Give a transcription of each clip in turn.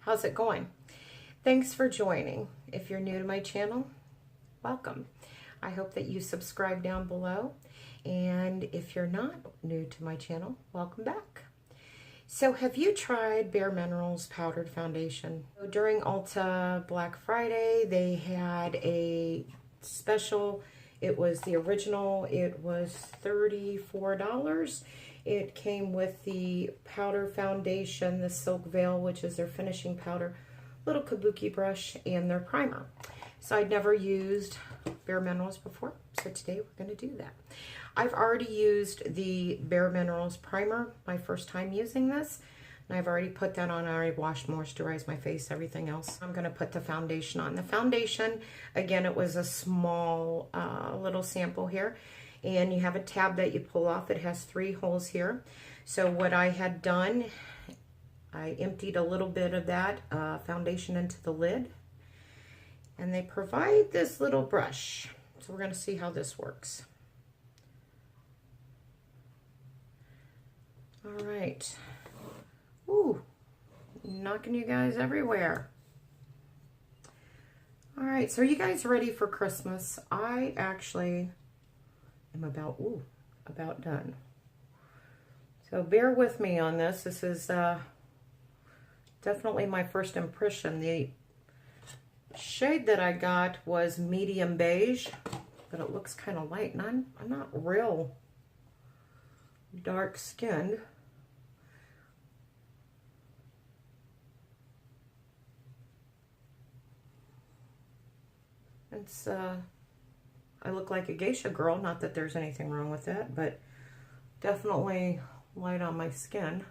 How's it going? Thanks for joining. If you're new to my channel, welcome. I hope that you subscribe down below. And if you're not new to my channel, welcome back. So have you tried Bare Minerals powdered foundation? During Ulta Black Friday, they had a special. It was the original. It was $34. It came with the powder foundation, the Silk Veil, which is their finishing powder, little kabuki brush, and their primer. So I'd never used Bare Minerals before, so today we're going to do that. I've already used the Bare Minerals primer, my first time using this, and I've already put that on. I already washed, moisturized my face, everything else. I'm going to put the foundation on. The foundation, again, it was a small little sample here, and you have a tab that you pull off. It has 3 holes here. So what I had done, I emptied a little bit of that foundation into the lid, and they provide this little brush. So we're going to see how this works. All right. Ooh, knocking you guys everywhere. All right, so are you guys ready for Christmas? I actually am about done. So bear with me on this. This is definitely my first impression. The shade that I got was medium beige, but it looks kind of light, and I'm not real dark skinned. It's I look like a geisha girl, not that there's anything wrong with that, but definitely light on my skin.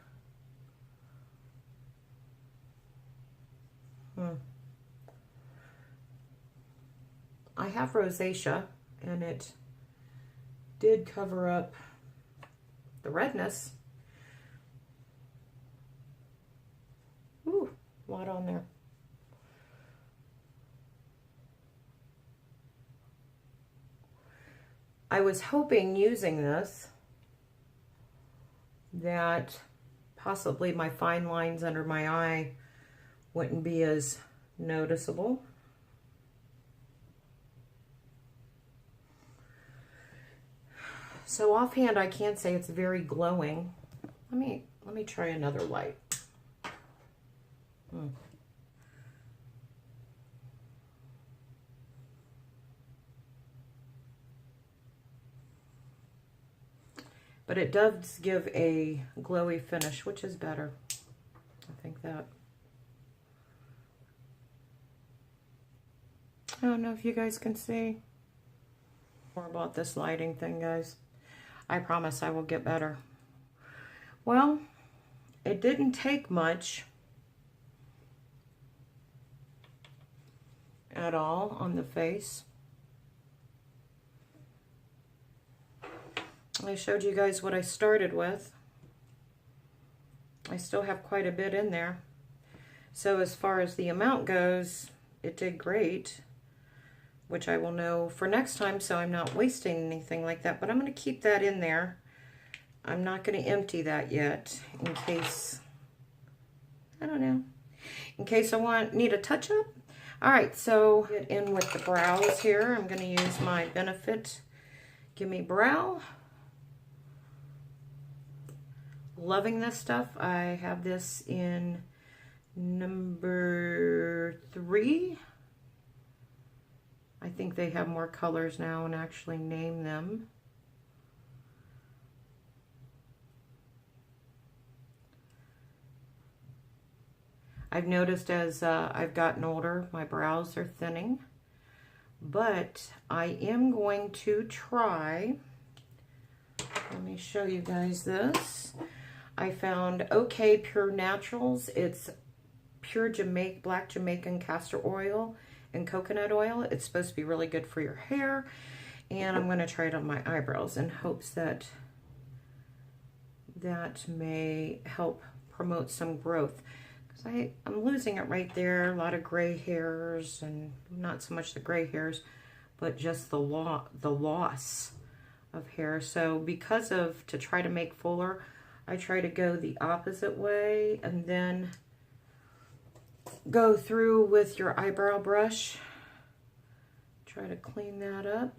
I have rosacea, and it did cover up the redness. Ooh, a lot on there. I was hoping using this that possibly my fine lines under my eye wouldn't be as noticeable. So offhand, I can't say it's very glowing. Let me try another light. But it does give a glowy finish, which is better. I think that. I don't know if you guys can see more about this lighting thing, guys. I promise I will get better. Well, it didn't take much at all on the face. I showed you guys what I started with. I still have quite a bit in there. So as far as the amount goes, it did great, which I will know for next time, so I'm not wasting anything like that. But I'm going to keep that in there. I'm not going to empty that yet in case, I don't know, in case I need a touch-up. All right, so get in with the brows here. I'm going to use my Benefit Gimme Brow. Loving this stuff. I have this in number 3. I think they have more colors now and actually name them. I've noticed as I've gotten older, my brows are thinning, but I am going to try. Let me show you guys this. I found OK Pure Naturals. It's pure black Jamaican castor oil and coconut oil. It's supposed to be really good for your hair, and I'm going to try it on my eyebrows in hopes that that may help promote some growth, because I'm losing it right there. A lot of gray hairs, and not so much the gray hairs, but just the loss of hair. So because of, to try to make fuller, I try to go the opposite way, and then go through with your eyebrow brush. Try to clean that up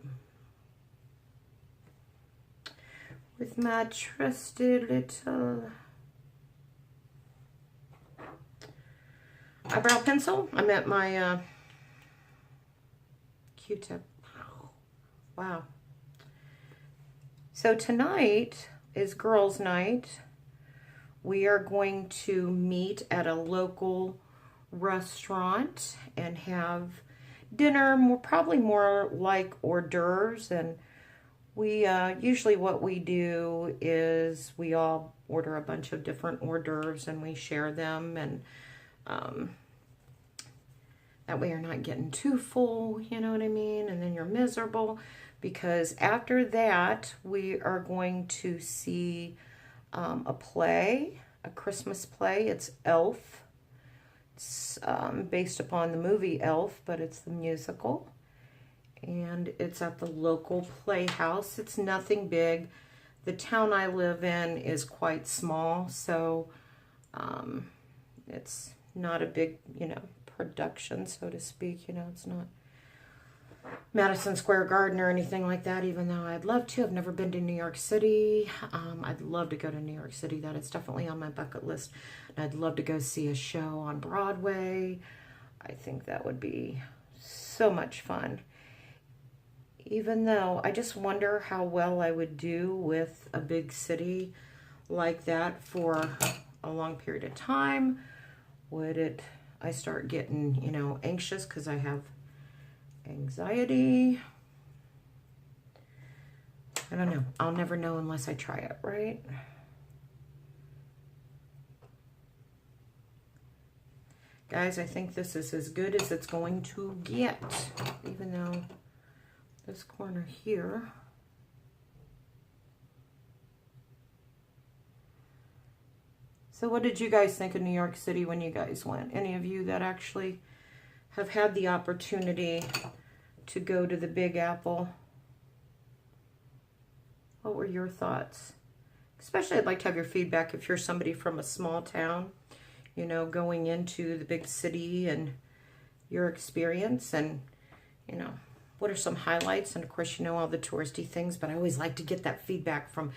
with my trusted little eyebrow pencil. I meant my Q-tip. Wow. So tonight is girls' night. We are going to meet at a local restaurant and have dinner, probably more like hors d'oeuvres. And we usually what we do is we all order a bunch of different hors d'oeuvres and we share them, and that way you're not getting too full, you know what I mean? And then you're miserable, because after that we are going to see a play, a Christmas play. It's Elf. It's based upon the movie Elf, but it's the musical. And it's at the local playhouse. It's nothing big. The town I live in is quite small, so it's not a big, production, so to speak. It's not Madison Square Garden or anything like that, even though I'd love to. I've never been to New York City. I'd love to go to New York City. That is definitely on my bucket list. And I'd love to go see a show on Broadway. I think that would be so much fun. Even though I just wonder how well I would do with a big city like that for a long period of time. Would I start getting, anxious because I have anxiety? I don't know. I'll never know unless I try it, right? Guys, I think this is as good as it's going to get, even though this corner here. So what did you guys think of New York City when you guys went? Any of you that actually have had the opportunity to go to the Big Apple? What were your thoughts? Especially, I'd like to have your feedback if you're somebody from a small town, going into the big city, and your experience, and, what are some highlights? And of course, all the touristy things, but I always like to get that feedback from,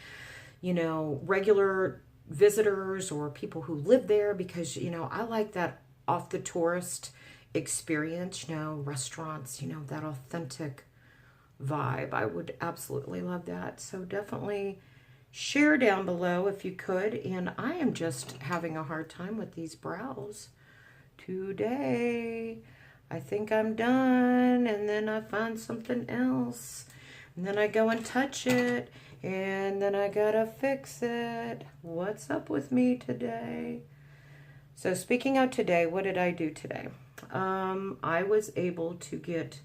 regular visitors or people who live there, because, I like that off the tourist experience, restaurants, that authentic vibe. I would absolutely love that. So definitely share down below if you could. And I am just having a hard time with these brows today. I think I'm done, and then I find something else, and then I go and touch it, and then I gotta fix it. What's up with me today? So speaking of today, what did I do today? I was able to get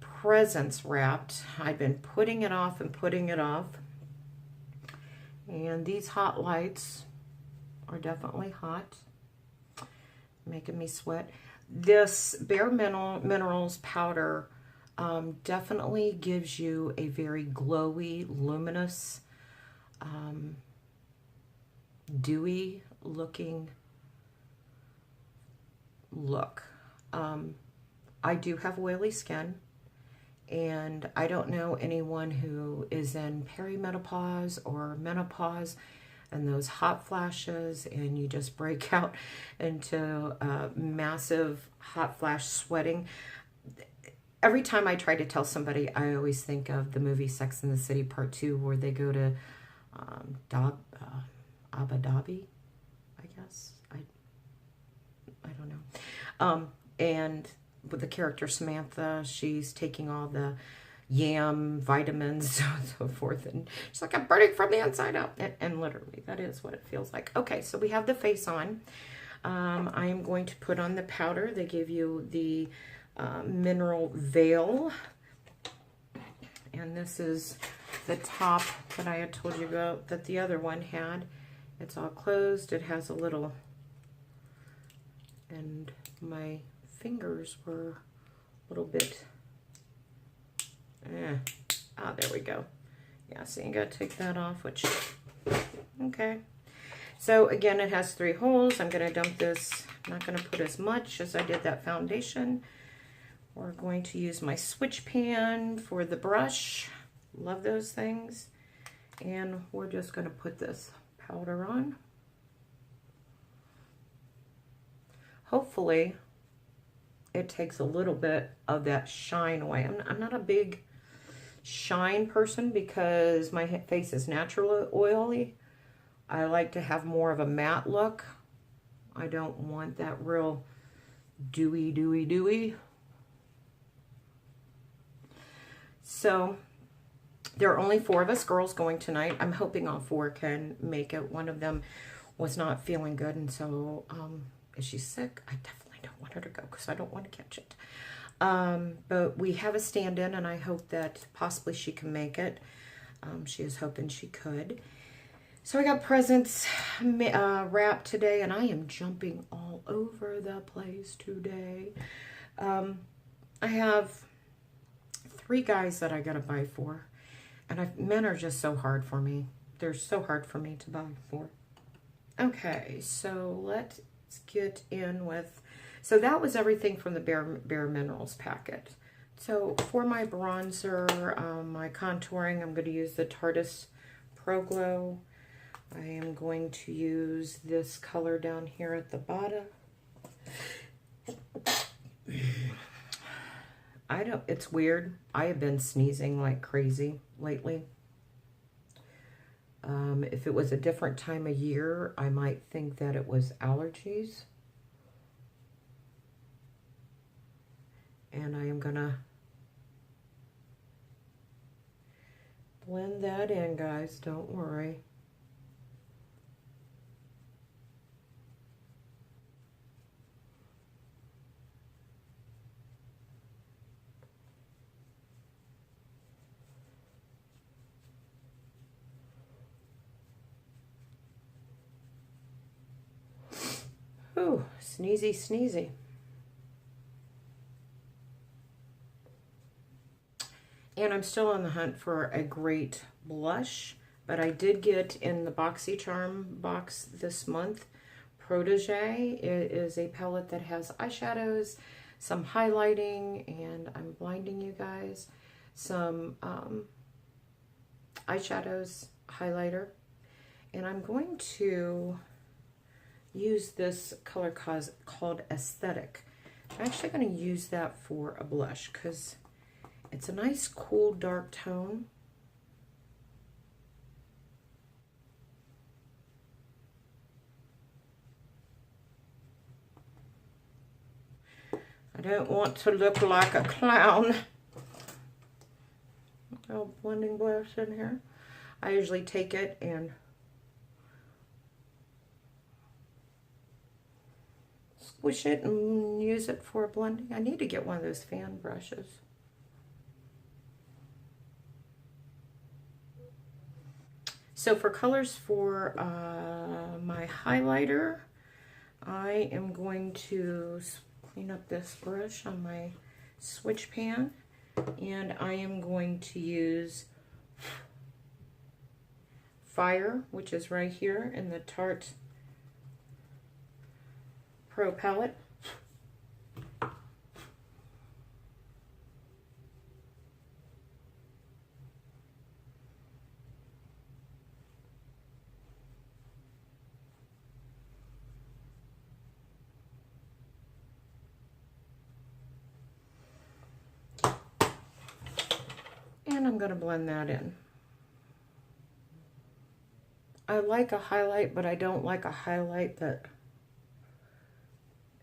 presents wrapped. I'd been putting it off and putting it off. And these hot lights are definitely hot, making me sweat. This Bare Minerals powder definitely gives you a very glowy, luminous, dewy looking look. I do have oily skin, and I don't know anyone who is in perimenopause or menopause and those hot flashes, and you just break out into massive hot flash sweating. Every time I try to tell somebody, I always think of the movie Sex and the City Part 2, where they go to Abu Dhabi, I guess. I don't know. And with the character Samantha, she's taking all the yam vitamins, so on and so forth, and she's like, I'm burning from the inside out. And literally, that is what it feels like. Okay, so we have the face on. I am going to put on the powder. They give you the mineral veil, and this is the top that I had told you about that the other one had. It's all closed. It has a little, and my fingers were a little bit, there we go. Yeah, so you gotta take that off, which, okay. So again, it has 3 holes. I'm gonna dump this not going to put as much as I did that foundation. We're going to use my switch pan for the brush. Love those things. And we're just going to put this powder on. Hopefully, it takes a little bit of that shine away. I'm not a big shine person because my face is naturally oily. I like to have more of a matte look. I don't want that real dewy. So there are only 4 of us girls going tonight. I'm hoping all 4 can make it. One of them was not feeling good, and so is she sick? I definitely don't want her to go because I don't want to catch it. But we have a stand-in, and I hope that possibly she can make it. She is hoping she could. So I got presents wrapped today, and I am jumping all over the place today. I have 3 guys that I gotta buy for, and men are just so hard for me. They're so hard for me to buy for. Okay, so let's get in with, so that was everything from the Bare Minerals packet. So for my bronzer, my contouring, I'm going to use the Tarte Pro Glow. I am going to use this color down here at the bottom. It's weird. I have been sneezing like crazy lately. If it was a different time of year, I might think that it was allergies. And I am gonna blend that in, guys, don't worry. Ooh, sneezy. And I'm still on the hunt for a great blush, but I did get in the BoxyCharm box this month, Protégé. It is a palette that has eyeshadows, some highlighting, and I'm blinding you guys, some eyeshadows, highlighter, and I'm going to use this color called Aesthetic. I'm actually going to use that for a blush because it's a nice, cool, dark tone. I don't want to look like a clown. Oh, blending brush in here. I usually take it and squish it and use it for blending. I need to get one of those fan brushes. So for colors for my highlighter, I am going to clean up this brush on my switch pan, and I am going to use Fire, which is right here in the Tarte Pro palette. And I'm going to blend that in. I like a highlight, but I don't like a highlight that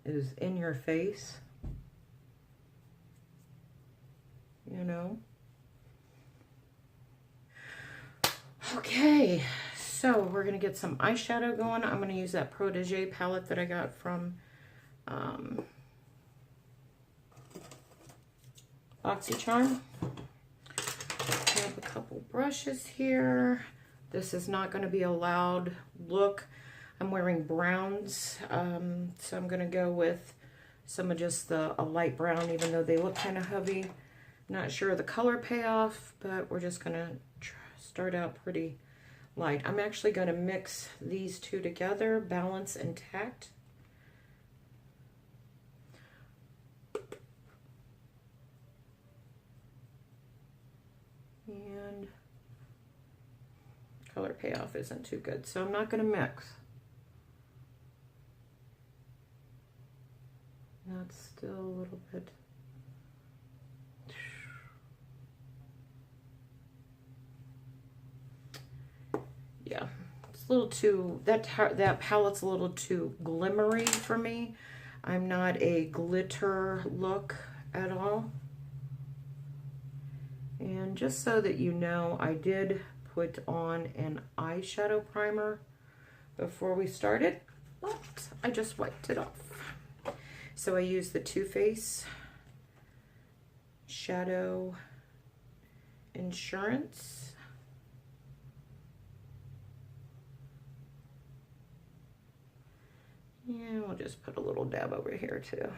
is in your face, you know. Okay, so we're going to get some eyeshadow going. I'm going to use that Protégé palette that I got from BoxyCharm. I have a couple brushes here. This is not going to be a loud look. I'm wearing browns, so I'm going to go with some of just a light brown, even though they look kind of heavy. Not sure of the color payoff, but we're just going to start out pretty light. I'm actually going to mix these two together, Balance and Tact. color payoff isn't too good, so I'm not going to mix. That's still a little bit. Yeah, it's a little too, that palette's a little too glimmery for me. I'm not a glitter look at all. And just so that you know, I did put on an eyeshadow primer before we started, but I just wiped it off. So I used the Too Faced Shadow Insurance. Yeah, we'll just put a little dab over here too.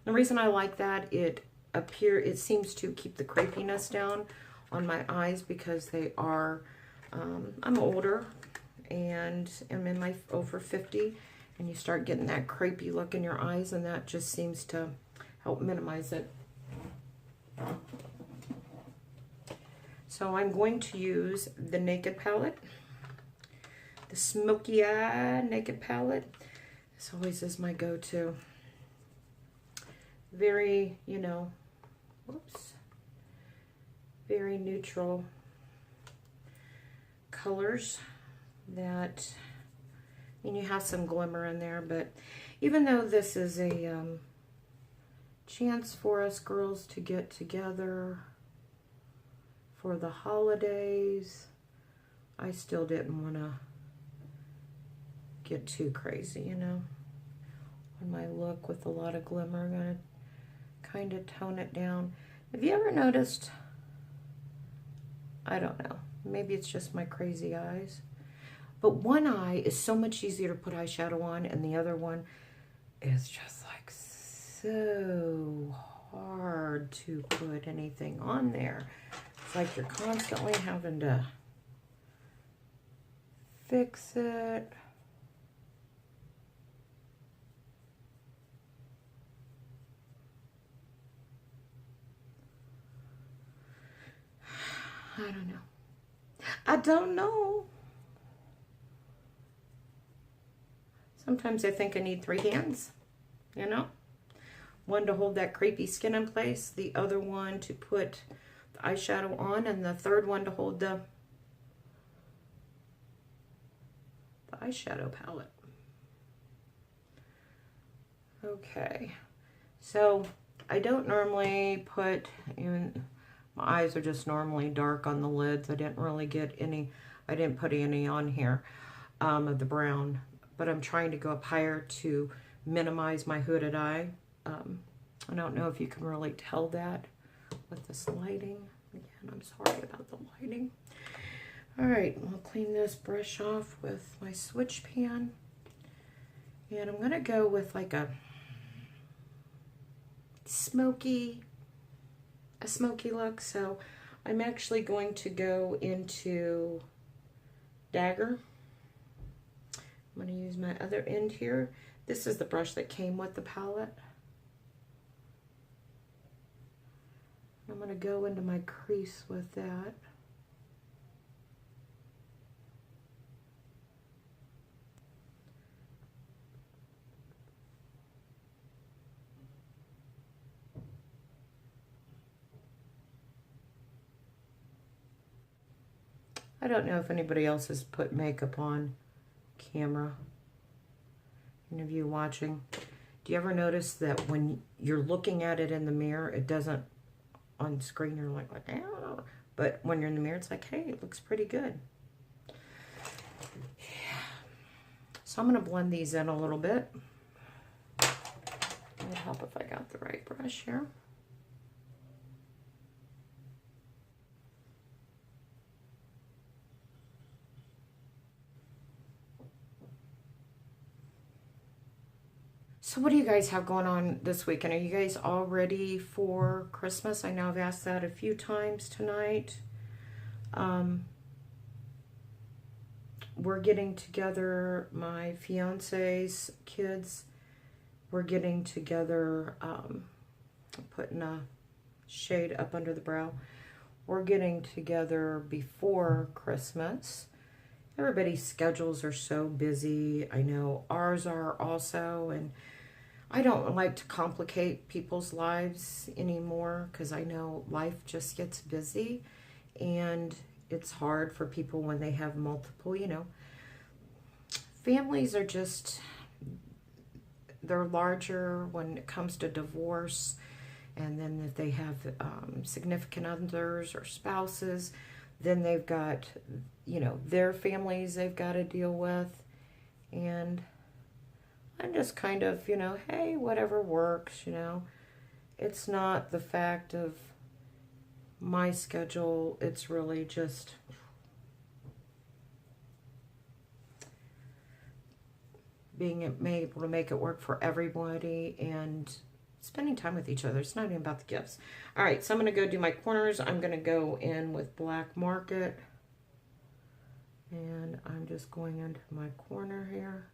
The reason I like that, it seems to keep the crepiness down on my eyes because they are, I'm older and I'm in my over 50, and you start getting that crepey look in your eyes, and that just seems to help minimize it. So I'm going to use the Naked palette, the Smoky Eye Naked palette. This always is my go-to. Very, you know, whoops, very neutral colors that, and you have some glimmer in there, but even though this is a chance for us girls to get together for the holidays, I still didn't want to get too crazy, you know, on my look with a lot of glimmer. I'm going to kind of tone it down. Have you ever noticed, I don't know, maybe it's just my crazy eyes, but one eye is so much easier to put eyeshadow on, and the other one is just like so hard to put anything on there. It's like you're constantly having to fix it. I don't know. I don't know. Sometimes I think I need 3 hands, you know? One to hold that crepey skin in place, the other one to put the eyeshadow on, and the third one to hold the eyeshadow palette. Okay, so I don't normally put, even my eyes are just normally dark on the lids. I didn't really get any, I didn't put any on here of the brown, but I'm trying to go up higher to minimize my hooded eye. I don't know if you can really tell that with this lighting. Again, I'm sorry about the lighting. All right, I'll clean this brush off with my switch pan. And I'm gonna go with like a smoky look. So I'm actually going to go into Dagger. I'm going to use my other end here. This is the brush that came with the palette. I'm going to go into my crease with that. I don't know if anybody else has put makeup on camera. Any of you watching? Do you ever notice that when you're looking at it in the mirror, it doesn't, on screen you're like, oh, but when you're in the mirror, it's like, hey, it looks pretty good. Yeah. So I'm going to blend these in a little bit. It would help if I got the right brush here. So what do you guys have going on this weekend? Are you guys all ready for Christmas? I know I've asked that a few times tonight. We're getting together, my fiance's kids, we're getting together, putting a shade up under the brow. we're getting together before Christmas. Everybody's schedules are so busy. I know ours are also, and I don't like to complicate people's lives anymore because I know life just gets busy, and it's hard for people when they have multiple, families are just, they're larger when it comes to divorce, and then if they have significant others or spouses, then they've got, their families they've got to deal with, and I'm just kind of, hey, whatever works, It's not the fact of my schedule, it's really just being able to make it work for everybody and spending time with each other. It's not even about the gifts. All right, so I'm going to go do my corners. I'm going to go in with Black Market. And I'm just going into my corner here.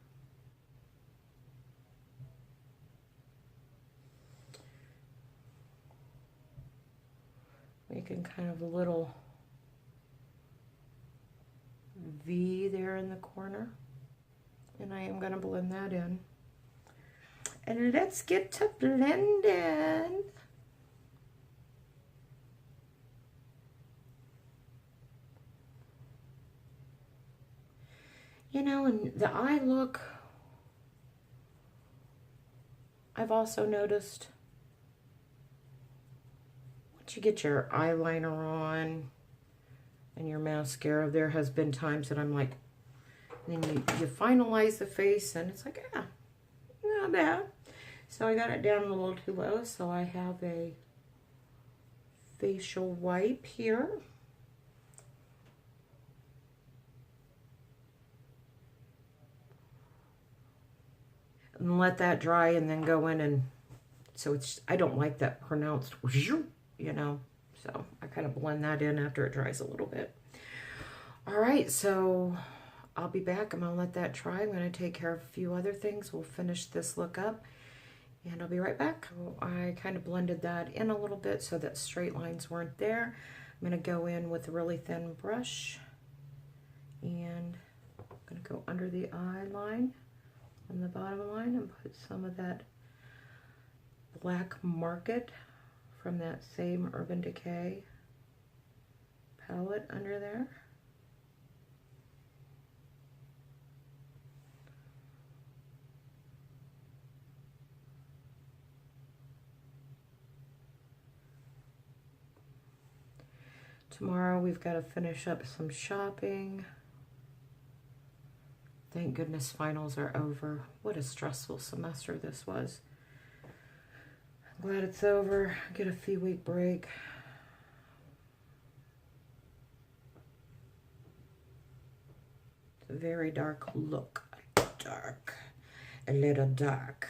Making kind of a little V there in the corner. And I am going to blend that in. And let's get to blending. And the eye look, I've also noticed once you get your eyeliner on and your mascara, there has been times that I'm like, and then you finalize the face and it's like, yeah, not bad. So I got it down a little too low, so I have a facial wipe here. And let that dry and then go in, and so it's, I don't like that pronounced, so I kind of blend that in after it dries a little bit. All right, so I'll be back. I'm going to let that dry. I'm going to take care of a few other things. We'll finish this look up, and I'll be right back. I kind of blended that in a little bit so that straight lines weren't there. I'm going to go in with a really thin brush, and I'm going to go under the eye line on the bottom line and put some of that Black Market from that same Urban Decay palette under there. Tomorrow we've got to finish up some shopping. Thank goodness finals are over. What a stressful semester this was. I'm glad it's over. Get a few week break. It's a very dark look. Dark. A little dark.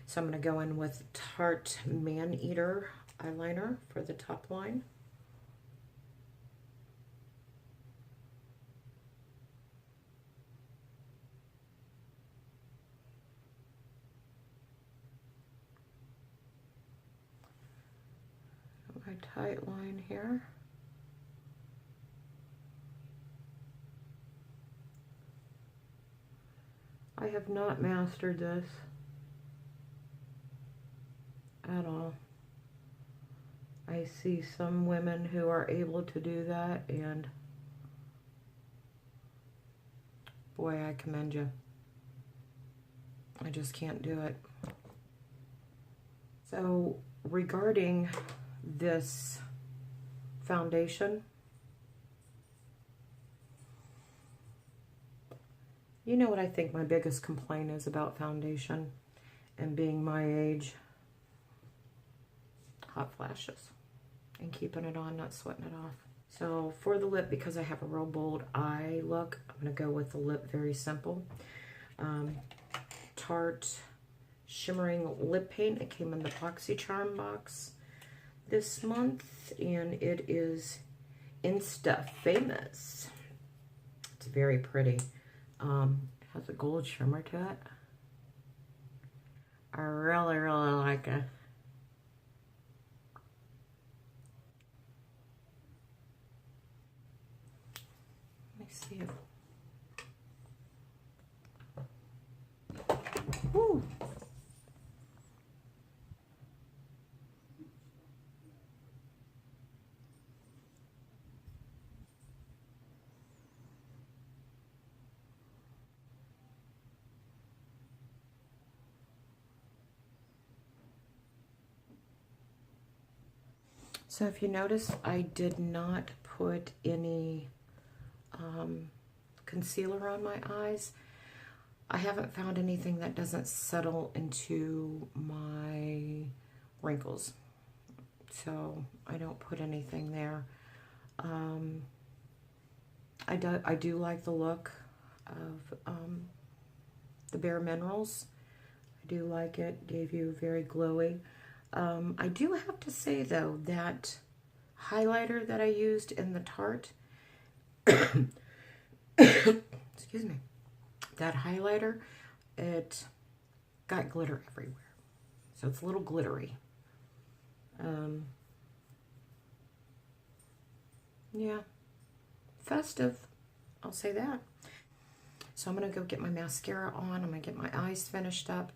So I'm going to go in with Tarte Man Eater eyeliner for the top line. My tight line here. I have not mastered this at all. I see some women who are able to do that, and boy, I commend you. I just can't do it. So regarding this foundation, you know what I think my biggest complaint is about foundation and being my age? Hot flashes and keeping it on, not sweating it off. So for the lip, because I have a real bold eye look, I'm going to go with the lip very simple. Tarte Shimmering Lip Paint. It came in the BoxyCharm box this month, and it is Insta Famous. It's very pretty. It has a gold shimmer to it. I really, really like it. see it. Woo. So if you notice, I did not put any concealer on my eyes. I haven't found anything that doesn't settle into my wrinkles. So I don't put anything there. I do like the look of the Bare Minerals. I do like it. Gave you very glowy. I do have to say, though, that highlighter that I used in the Tarte, excuse me, that highlighter, it got glitter everywhere. So it's a little glittery. Yeah, festive, I'll say that. So I'm going to go get my mascara on. I'm going to get my eyes finished up,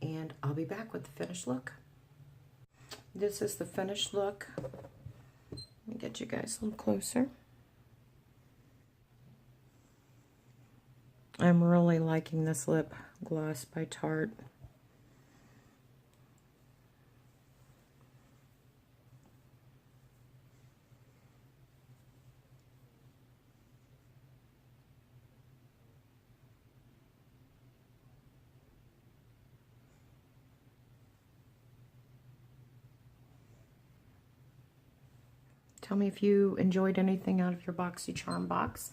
and I'll be back with the finished look. This is the finished look. Let me get you guys a little closer. I'm really liking this lip gloss by Tarte. Tell me if you enjoyed anything out of your BoxyCharm box,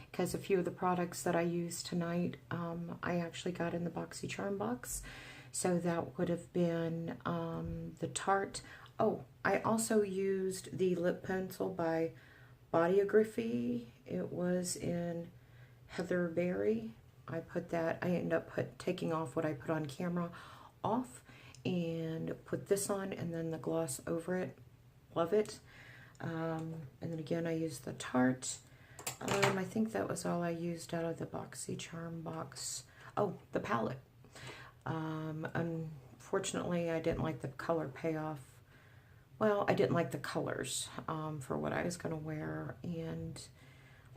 because a few of the products that I used tonight, I actually got in the BoxyCharm box. So that would have been the Tarte. Oh, I also used the lip pencil by Bodyography. It was in Heather Berry. I put that, I ended up taking off what I put on camera off and put this on, and then the gloss over it. Love it. And then again, I used the Tarte. I think that was all I used out of the BoxyCharm box. Oh, the palette. Unfortunately, I didn't like the color payoff. Well, I didn't like the colors for what I was going to wear, and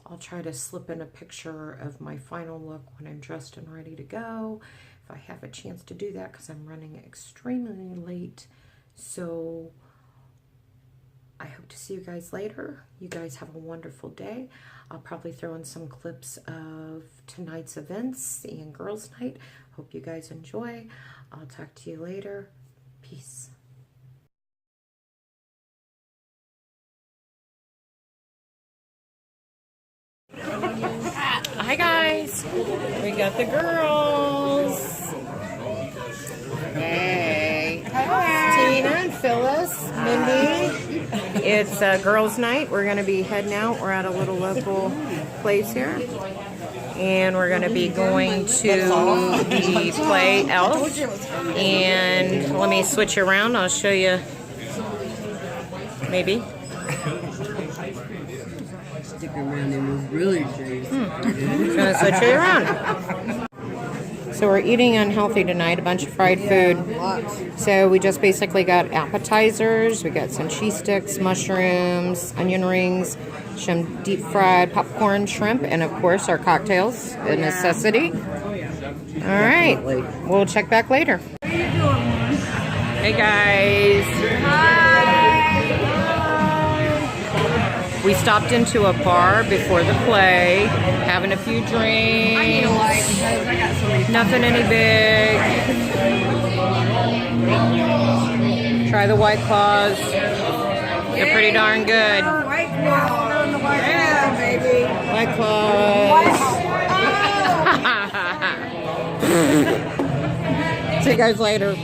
I'll try to slip in a picture of my final look when I'm dressed and ready to go, if I have a chance to do that, because I'm running extremely late. So I hope to see you guys later. You guys have a wonderful day. I'll probably throw in some clips of tonight's events and girls' night. Hope you guys enjoy. I'll talk to you later. Peace. Hi guys. We got the girls. Hey. Tina and Phyllis, Mindy. It's girls' night. We're going to be heading out. We're at a little local place here. And we're going to be going to the play Elf. And let me switch around. I'll show you. Maybe. Stick around and was really crazy. I'm going to switch it around. So we're eating unhealthy tonight, a bunch of fried food. So we just basically got appetizers. We got some cheese sticks, mushrooms, onion rings, some deep fried popcorn, shrimp, and of course our cocktails, a necessity. All right, we'll check back later. Hey guys. Hi. We stopped into a bar before the play, having a few drinks. I need a light because I got so many. Nothing any big. Try the White Claws. They're pretty darn good. White Claw. Yeah, baby. White Claws. See you guys later.